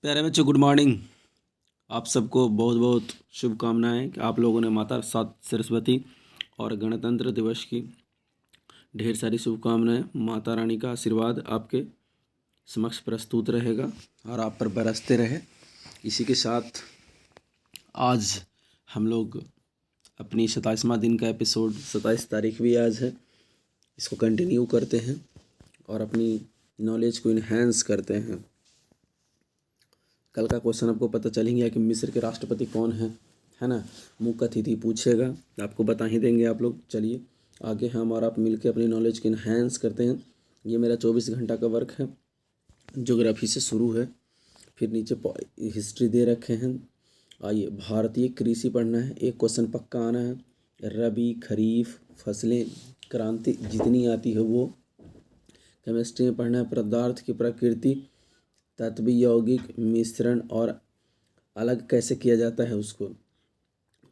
प्यारे बच्चों, good morning. आप सबको बहुत बहुत शुभकामनाएं कि आप लोगों ने माता सात सरस्वती और गणतंत्र दिवस की ढेर सारी शुभकामनाएं। माता रानी का आशीर्वाद आपके समक्ष प्रस्तुत रहेगा और आप पर बरसते रहे। इसी के साथ आज हम लोग अपनी 27वां दिन का एपिसोड, 27 तारीख भी आज है, इसको कंटिन्यू करते हैं और अपनी नॉलेज को इन्हेंस करते हैं। कल का क्वेश्चन आपको पता चल ही गया कि मिस्र के राष्ट्रपति कौन है ना। मुख्य अतिथि पूछेगा, आपको बता ही देंगे आप लोग। चलिए आगे हम और आप मिलके अपनी नॉलेज को इन्हेंस करते हैं। ये मेरा 24 घंटा का वर्क है। ज्योग्राफी से शुरू है, फिर नीचे हिस्ट्री दे रखे हैं। आइए, भारतीय कृषि पढ़ना है, एक क्वेश्चन पक्का आना है। रबी, खरीफ फसलें, क्रांति जितनी आती है वो। केमिस्ट्री में पढ़ना है पदार्थ की प्रकृति, तत्व, यौगिक, मिश्रण और अलग कैसे किया जाता है उसको।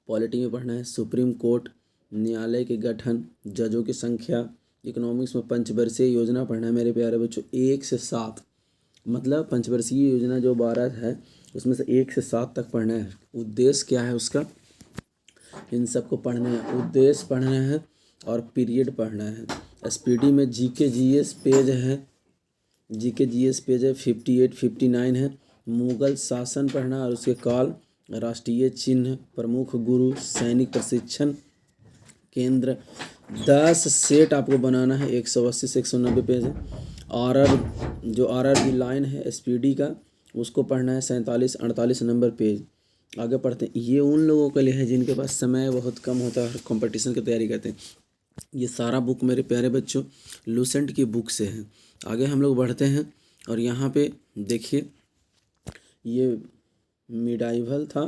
पॉलिटी में पढ़ना है सुप्रीम कोर्ट, न्यायालय के गठन, जजों की संख्या। इकोनॉमिक्स में पंचवर्षीय योजना पढ़ना है मेरे प्यारे बच्चों, 1 से 7, मतलब पंचवर्षीय योजना जो 12 है उसमें से 1 से 7 तक पढ़ना है। उद्देश्य क्या है उसका, इन सबको पढ़ना है। उद्देश्य पढ़ना है और पीरियड पढ़ना है। एसपीडी में जीके जीएस पेज है, जीके जीएस पेज है 58 59 है। मुगल शासन पढ़ना और उसके काल, राष्ट्रीय चिन्ह, प्रमुख गुरु, सैनिक प्रशिक्षण केंद्र। 10 सेट आपको बनाना है, 180 से 190 पेज है। आरआरबी लाइन है एसपीडी का, उसको पढ़ना है 47 48 नंबर पेज। आगे पढ़ते हैं। ये उन लोगों के लिए है जिनके पास समय बहुत कम होता है, कंपटीशन की तैयारी करते हैं। ये सारा बुक मेरे प्यारे बच्चों लूसेंट की बुक से है। आगे हम लोग बढ़ते हैं और यहाँ पे देखिए, ये मिडाइवल था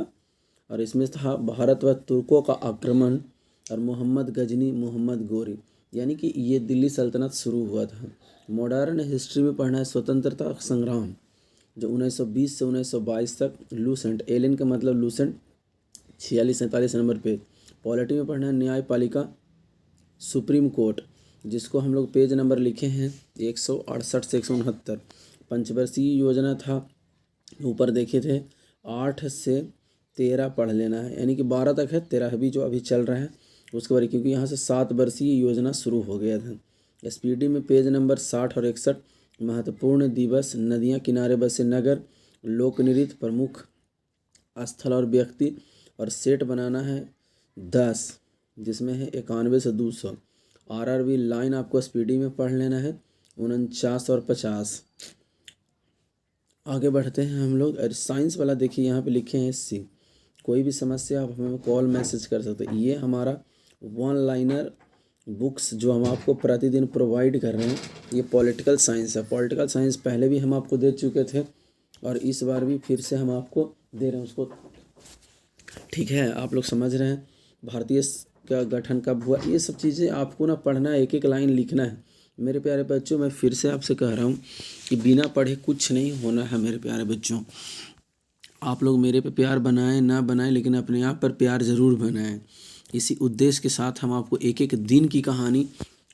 और इसमें था भारत व तुर्कों का आक्रमण और मोहम्मद गजनी, मोहम्मद गोरी, यानी कि ये दिल्ली सल्तनत शुरू हुआ था। मॉडर्न हिस्ट्री में पढ़ना है स्वतंत्रता संग्राम जो 1920 से 1922 तक। लूसेंट, एलियन का मतलब लूसेंट, 46 47 नंबर पे। पॉलिटी में पढ़ना है न्यायपालिका, सुप्रीम कोर्ट, जिसको हम लोग पेज नंबर लिखे हैं 168 से 169। पंचवर्षीय योजना था, ऊपर देखे थे 8 से 13 पढ़ लेना है, यानी कि 12 तक है, 13 भी जो अभी चल रहा है उसके बारे, क्योंकि यहाँ से 7 वर्षीय योजना शुरू हो गया था। एसपीडी में पेज नंबर 60 और 61। महत्वपूर्ण दिवस, नदियाँ किनारे बसे नगर, लोक नृत्य, प्रमुख स्थल और व्यक्ति, और सेट बनाना है 10, जिसमें है 91 से 200। आरआरबी लाइन आपको एसपीडी में पढ़ लेना है 49 और 50। आगे बढ़ते हैं हम लोग। और साइंस वाला देखिए, यहाँ पे लिखे हैं सी, कोई भी समस्या आप हमें कॉल मैसेज कर सकते हैं। ये हमारा 1 लाइनर बुक्स जो हम आपको प्रतिदिन प्रोवाइड कर रहे हैं, ये पॉलिटिकल साइंस है। पॉलिटिकल साइंस पहले भी हम आपको दे चुके थे और इस बार भी फिर से हम आपको दे रहे हैं उसको, ठीक है। आप लोग समझ रहे हैं भारतीय का गठन कब हुआ, ये सब चीज़ें आपको ना पढ़ना है, एक एक लाइन लिखना है। मेरे प्यारे बच्चों, मैं फिर से आपसे कह रहा हूँ कि बिना पढ़े कुछ नहीं होना है मेरे प्यारे बच्चों। आप लोग मेरे पे प्यार बनाएं ना बनाएं, लेकिन अपने आप पर प्यार ज़रूर बनाएं। इसी उद्देश्य के साथ हम आपको एक एक दिन की कहानी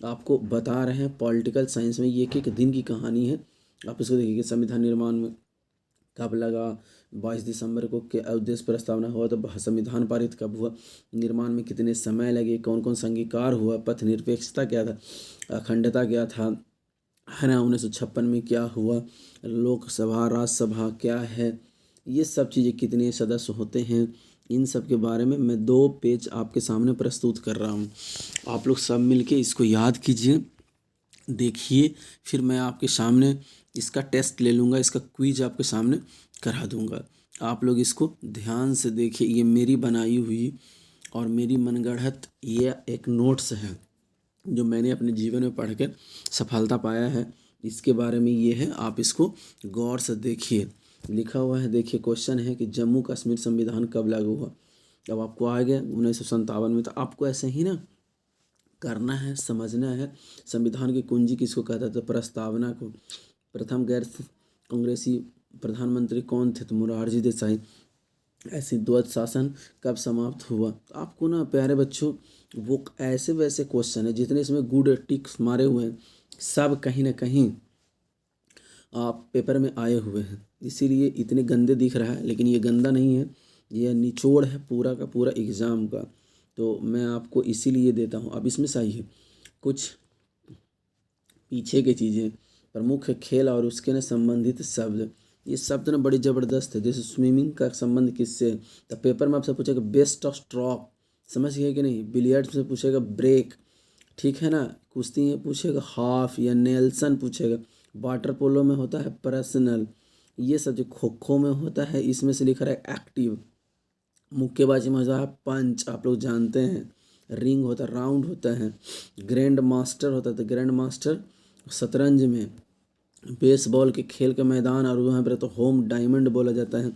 आपको बता रहे हैं। पॉलिटिकल साइंस में ये एक एक दिन की कहानी है, आप इसको देखिए। संविधान निर्माण में कब लगा, 22 दिसंबर को क्या उद्देश्य प्रस्तावना हुआ, तो संविधान पारित कब हुआ, निर्माण में कितने समय लगे, कौन कौन सा अंगीकार हुआ, पथ निरपेक्षता क्या था, अखंडता क्या था, है ना, 1956 में क्या हुआ, लोकसभा राज्यसभा क्या है, ये सब चीज़ें कितने सदस्य होते हैं, इन सब के बारे में मैं 2 पेज आपके सामने प्रस्तुत कर रहा हूँ। आप लोग सब मिलके इसको याद कीजिए, देखिए, फिर मैं आपके सामने इसका टेस्ट ले लूँगा, इसका क्विज आपके सामने करा दूँगा। आप लोग इसको ध्यान से देखिए। ये मेरी बनाई हुई और मेरी मनगढ़ंत ये एक नोट्स है जो मैंने अपने जीवन में पढ़ के सफलता पाया है। इसके बारे में ये है, आप इसको गौर से देखिए। लिखा हुआ है, देखिए क्वेश्चन है कि जम्मू कश्मीर संविधान कब लागू हुआ। अब आपको आ गया 1957 में, तो आपको ऐसे ही ना करना है, समझना है। संविधान की कुंजी किसको कहता था, प्रस्तावना को। प्रथम गैर कांग्रेसी प्रधानमंत्री कौन थे, तो मोरारजी देसाई। ऐसी द्वैत शासन कब समाप्त हुआ। तो आपको ना प्यारे बच्चों, वो ऐसे वैसे क्वेश्चन है जितने इसमें गुड टिक्स मारे हुए हैं, सब कहीं ना कहीं आप पेपर में आए हुए हैं, इसीलिए इतने गंदे दिख रहा है, लेकिन ये गंदा नहीं है, ये निचोड़ है पूरा का पूरा एग्ज़ाम का। तो मैं आपको इसीलिए देता हूँ। अब इसमें सही है कुछ पीछे की चीज़ें, प्रमुख खेल और उसके न संबंधित शब्द। ये शब्द ना बड़ी ज़बरदस्त है। जैसे स्विमिंग का संबंध किससे है, तो पेपर में आपसे पूछेगा बेस्ट ऑफ स्ट्रोक, समझ गए कि नहीं। बिलियर्ड्स में पूछेगा ब्रेक, ठीक है ना। कुश्ती में पूछेगा हाफ या नेल्सन पूछेगा। वाटर पोलो में होता है पर्सनल। ये सब जो खो खो में होता है, इसमें से लिखा रहा है एक्टिव। मुक्केबाजी में होता है पंच, आप लोग जानते हैं। रिंग होता है, राउंड होता है। ग्रैंड मास्टर होता है, तो ग्रैंड मास्टर शतरंज में। बेसबॉल के खेल का मैदान और वहाँ पर तो होम डायमंड बोला जाता है।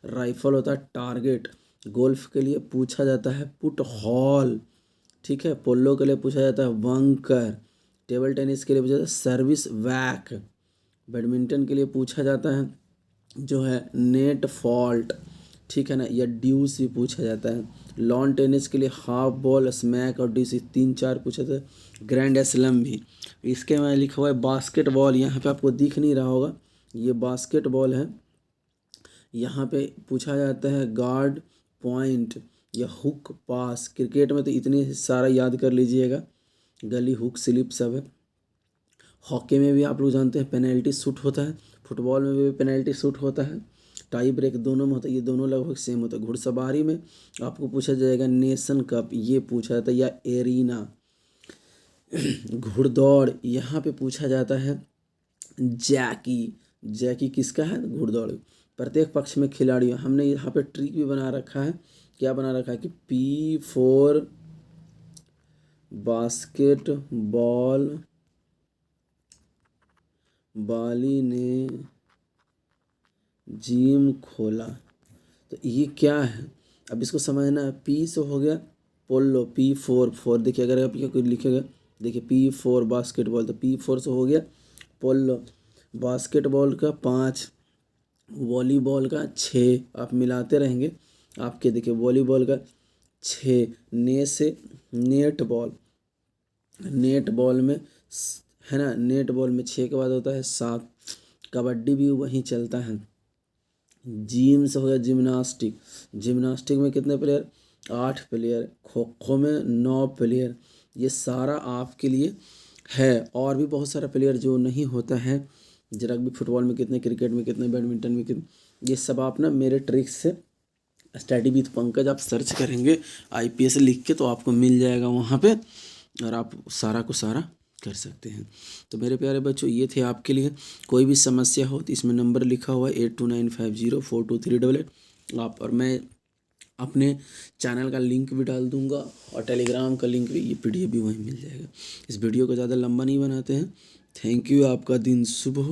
राइफल होता है टारगेट। गोल्फ के लिए पूछा जाता है पुट हॉल, ठीक है। पोलो के लिए पूछा जाता है बंकर। टेबल टेनिस के लिए पूछा जाता है सर्विस वैक। बैडमिंटन के लिए पूछा जाता है जो है नेट फॉल्ट, ठीक है ना, या ड्यूस भी पूछा जाता है। लॉन टेनिस के लिए हाफ बॉल, स्मैक और ड्यूस, 3-4 पूछा था। ग्रैंड स्लैम भी। इसके में लिखा हुआ है बास्केटबॉल, यहाँ पे आपको दिख नहीं रहा होगा, ये बास्केटबॉल है। यहाँ पे पूछा जाता है गार्ड पॉइंट या हुक पास। क्रिकेट में तो इतने सारा याद कर लीजिएगा, गली हुक स्लिप सब है। हॉकी में भी आप लोग जानते हैं पेनल्टी शूट होता है। फुटबॉल में भी पेनल्टी शूट होता है। टाई ब्रेक दोनों में होता है, ये दोनों लगभग सेम होता है। घुड़सवारी में आपको पूछा जाएगा नेशन कप, ये पूछा जाता है, या एरीना। घुड़दौड़ यहाँ पे पूछा जाता है जैकी। जैकी किसका है, घुड़दौड़। प्रत्येक पक्ष में खिलाड़ियों, हमने यहाँ पे ट्रिक भी बना रखा है। क्या बना रखा है कि P4 बास्केटबॉल बाली ने जिम खोला, तो ये क्या है, अब इसको समझना है। पी से हो गया पोलो, P4 देखिए, अगर आप कोई लिखेगा, देखिए P4 बास्केटबॉल, तो P4 से हो गया पोलो। बास्केटबॉल का 5, वॉलीबॉल का 6, आप मिलाते रहेंगे आपके। देखिए वॉलीबॉल का 6, ने से नेट बॉल, नेट बॉल में है ना, नेट बॉल में 6 के बाद होता है 7। कबड्डी भी वहीं चलता है। जिम से हो गया जिम्नास्टिक। जिम्नास्टिक में कितने प्लेयर, 8 प्लेयर। खो खो में 9 प्लेयर। ये सारा आपके लिए है, और भी बहुत सारा प्लेयर जो नहीं होता है। रग्बी फुटबॉल में कितने, क्रिकेट में कितने, बैडमिंटन में कितने, ये सब आप ना मेरे ट्रिक्स से स्टडी विथ पंकज आप सर्च करेंगे IPS लिख के, तो आपको मिल जाएगा वहाँ पे, और आप सारा को सारा कर सकते हैं। तो मेरे प्यारे बच्चों, ये थे आपके लिए। कोई भी समस्या हो तो इसमें नंबर लिखा हुआ है 8295042388 आप, और मैं अपने चैनल का लिंक भी डाल दूंगा, और टेलीग्राम का लिंक भी, ये PDF भी वहीं मिल जाएगा। इस वीडियो को ज़्यादा लंबा नहीं बनाते हैं। थैंक यू, आपका दिन शुभ हो।